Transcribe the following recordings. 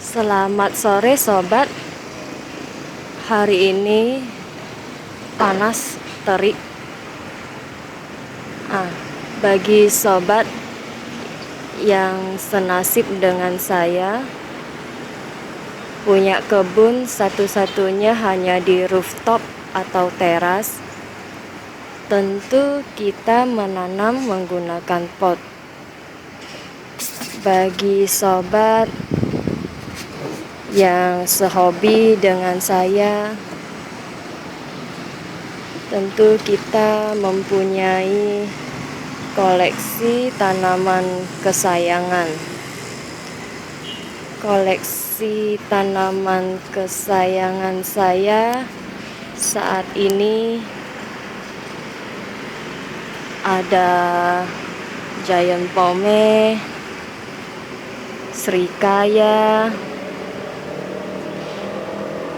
Selamat sore sobat. Hari ini panas terik. Bagi sobat yang senasib dengan saya, punya kebun satu-satunya hanya di rooftop atau teras, tentu kita menanam menggunakan pot. Bagi sobat yang sehobi dengan saya, tentu kita mempunyai koleksi tanaman kesayangan. Koleksi tanaman kesayangan saya saat ini ada giant pome, srikaya,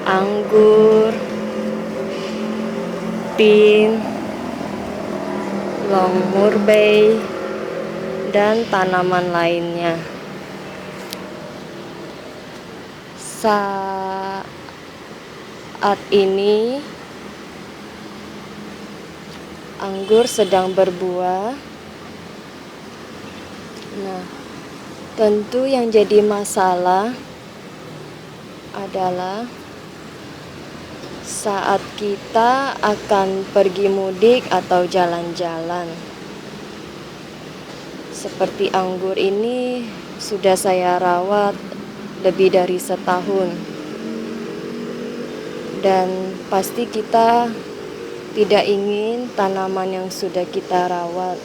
anggur, pin, long murbei, dan tanaman lainnya. Saat ini anggur sedang berbuah. Nah, tentu yang jadi masalah adalah saat kita akan pergi mudik atau jalan-jalan. Seperti anggur ini sudah saya rawat lebih dari setahun, dan pasti kita tidak ingin tanaman yang sudah kita rawat,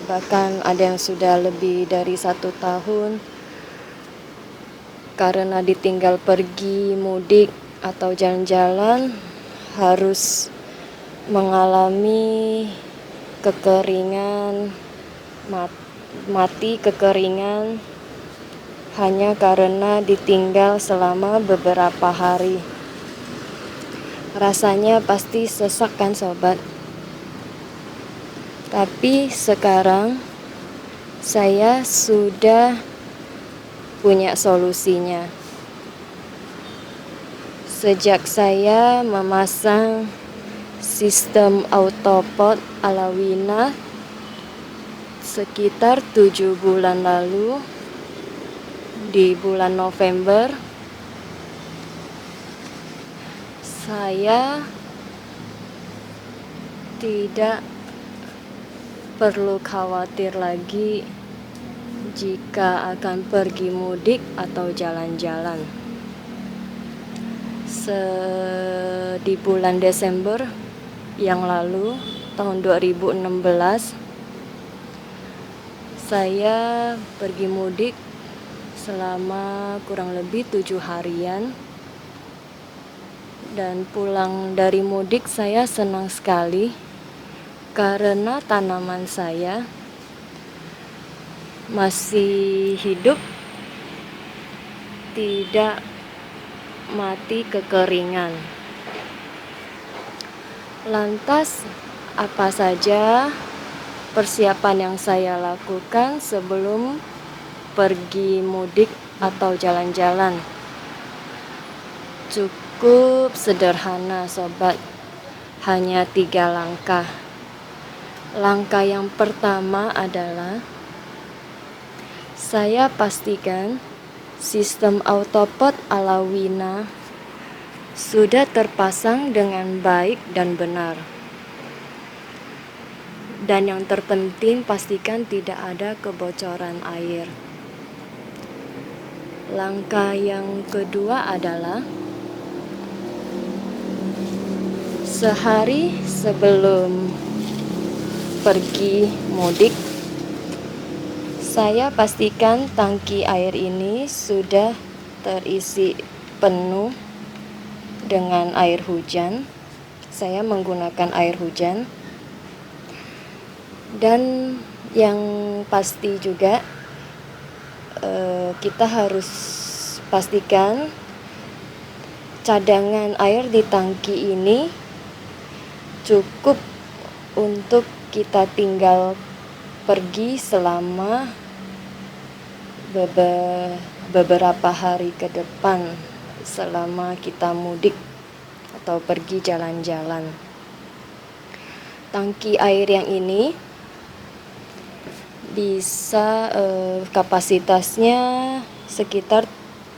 bahkan ada yang sudah lebih dari 1 tahun, karena ditinggal pergi mudik atau jalan-jalan harus mengalami kekeringan, mati kekeringan hanya karena ditinggal selama beberapa hari. Rasanya pasti sesak kan sobat? Tapi sekarang saya sudah punya solusinya. Sejak saya memasang sistem autopot ala Wina sekitar 7 bulan lalu, di bulan November, saya tidak perlu khawatir lagi jika akan pergi mudik atau jalan-jalan. Di bulan Desember yang lalu, tahun 2016, saya pergi mudik selama kurang lebih 7 harian. Dan pulang dari mudik saya senang sekali karena tanaman saya masih hidup, tidak mati kekeringan. Lantas, apa saja persiapan yang saya lakukan sebelum pergi mudik atau jalan-jalan? Cukup sederhana sobat, hanya 3 langkah. Langkah yang pertama adalah saya pastikan sistem autopot ala Wina sudah terpasang dengan baik dan benar. Dan yang terpenting, pastikan tidak ada kebocoran air. Langkah yang kedua adalah sehari sebelum pergi mudik, saya pastikan tangki air ini sudah terisi penuh dengan air hujan. Saya menggunakan air hujan. Dan yang pasti juga kita harus pastikan cadangan air di tangki ini cukup untuk kita tinggal pergi selama beberapa hari ke depan selama kita mudik atau pergi jalan-jalan. Tangki air yang ini bisa kapasitasnya sekitar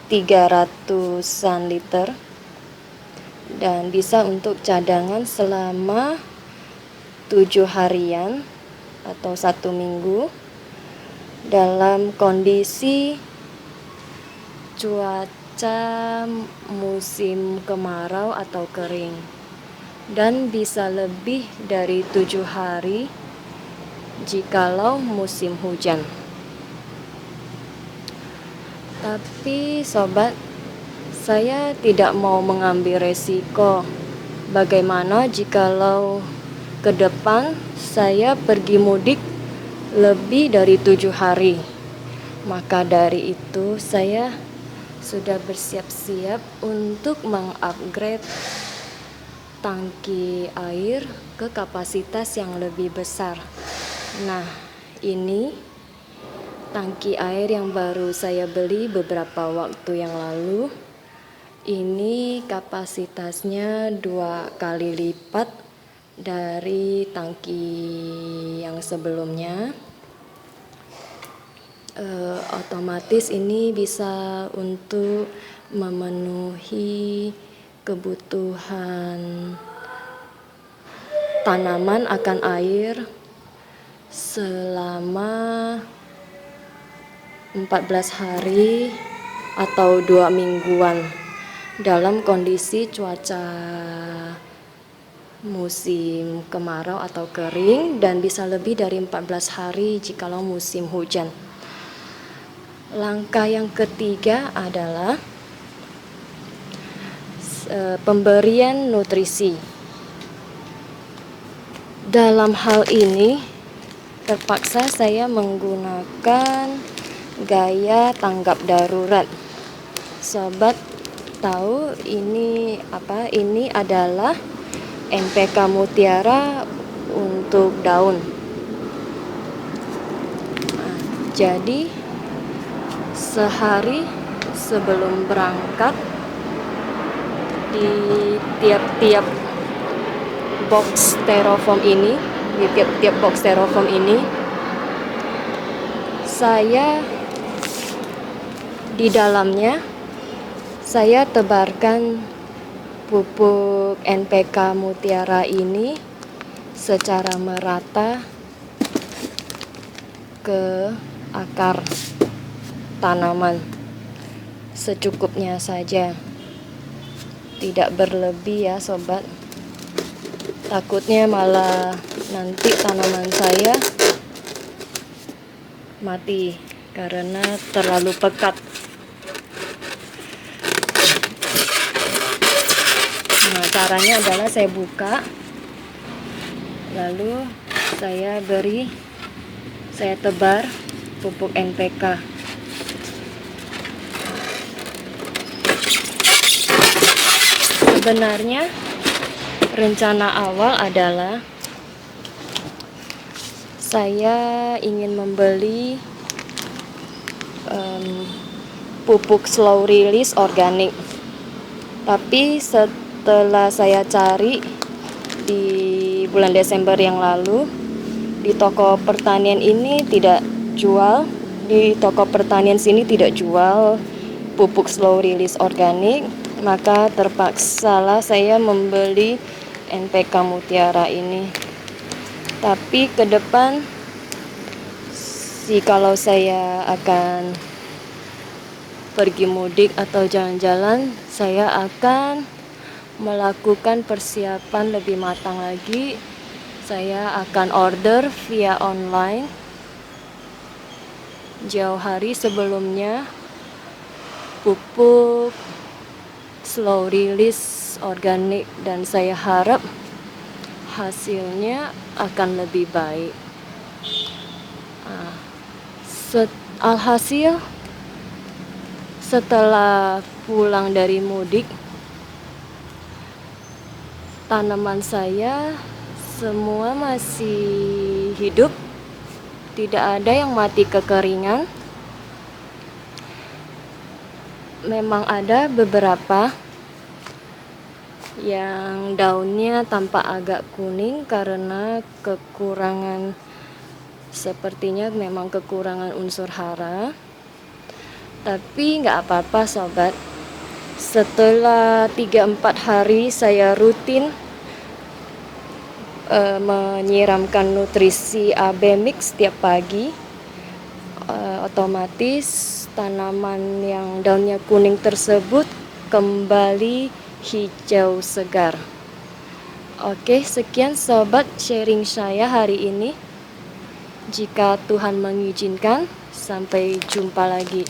300-an liter dan bisa untuk cadangan selama 7 harian atau 1 minggu dalam kondisi cuaca musim kemarau atau kering, dan bisa lebih dari 7 hari jikalau musim hujan. Tapi sobat, saya tidak mau mengambil resiko. Bagaimana jikalau ke depan saya pergi mudik lebih dari 7 hari? Maka dari itu saya sudah bersiap-siap untuk mengupgrade tangki air ke kapasitas yang lebih besar. Nah, ini tangki air yang baru saya beli beberapa waktu yang lalu. Ini kapasitasnya 2 kali lipat dari tangki yang sebelumnya. Otomatis ini bisa untuk memenuhi kebutuhan tanaman akan air selama 14 hari atau 2 mingguan dalam kondisi cuaca musim kemarau atau kering, dan bisa lebih dari 14 hari jikalau musim hujan. Langkah yang ketiga adalah pemberian nutrisi. Dalam hal ini terpaksa saya menggunakan gaya tanggap darurat. Sobat tahu ini apa? Ini adalah NPK Mutiara untuk daun. Jadi sehari sebelum berangkat, di tiap-tiap box styrofoam ini, saya di dalamnya saya tebarkan pupuk NPK Mutiara ini secara merata ke akar tanaman, secukupnya saja, tidak berlebih ya sobat. Takutnya malah nanti tanaman saya mati karena terlalu pekat. Nah, caranya adalah saya buka, lalu saya tebar pupuk NPK. Sebenarnya rencana awal adalah saya ingin membeli pupuk slow release organik, tapi setelah saya cari di bulan Desember yang lalu, di toko pertanian ini tidak jual, di toko pertanian sini tidak jual pupuk slow release organik, maka terpaksalah saya membeli NPK Mutiara ini. Tapi ke depan kalau saya akan pergi mudik atau jalan-jalan, saya akan melakukan persiapan lebih matang lagi. Saya akan order via online jauh hari sebelumnya pupuk slow release organik, dan saya harap hasilnya akan lebih baik. Alhasil setelah pulang dari mudik, tanaman saya semua masih hidup, tidak ada yang mati kekeringan. memang ada beberapa yang daunnya tampak agak kuning karena kekurangan, sepertinya memang kekurangan unsur hara. Tapi nggak apa-apa sobat, setelah 3-4 hari saya rutin menyiramkan nutrisi AB Mix setiap pagi, otomatis tanaman yang daunnya kuning tersebut kembali hijau segar. Oke, sekian sobat sharing saya hari ini. Jika Tuhan mengizinkan, sampai jumpa lagi.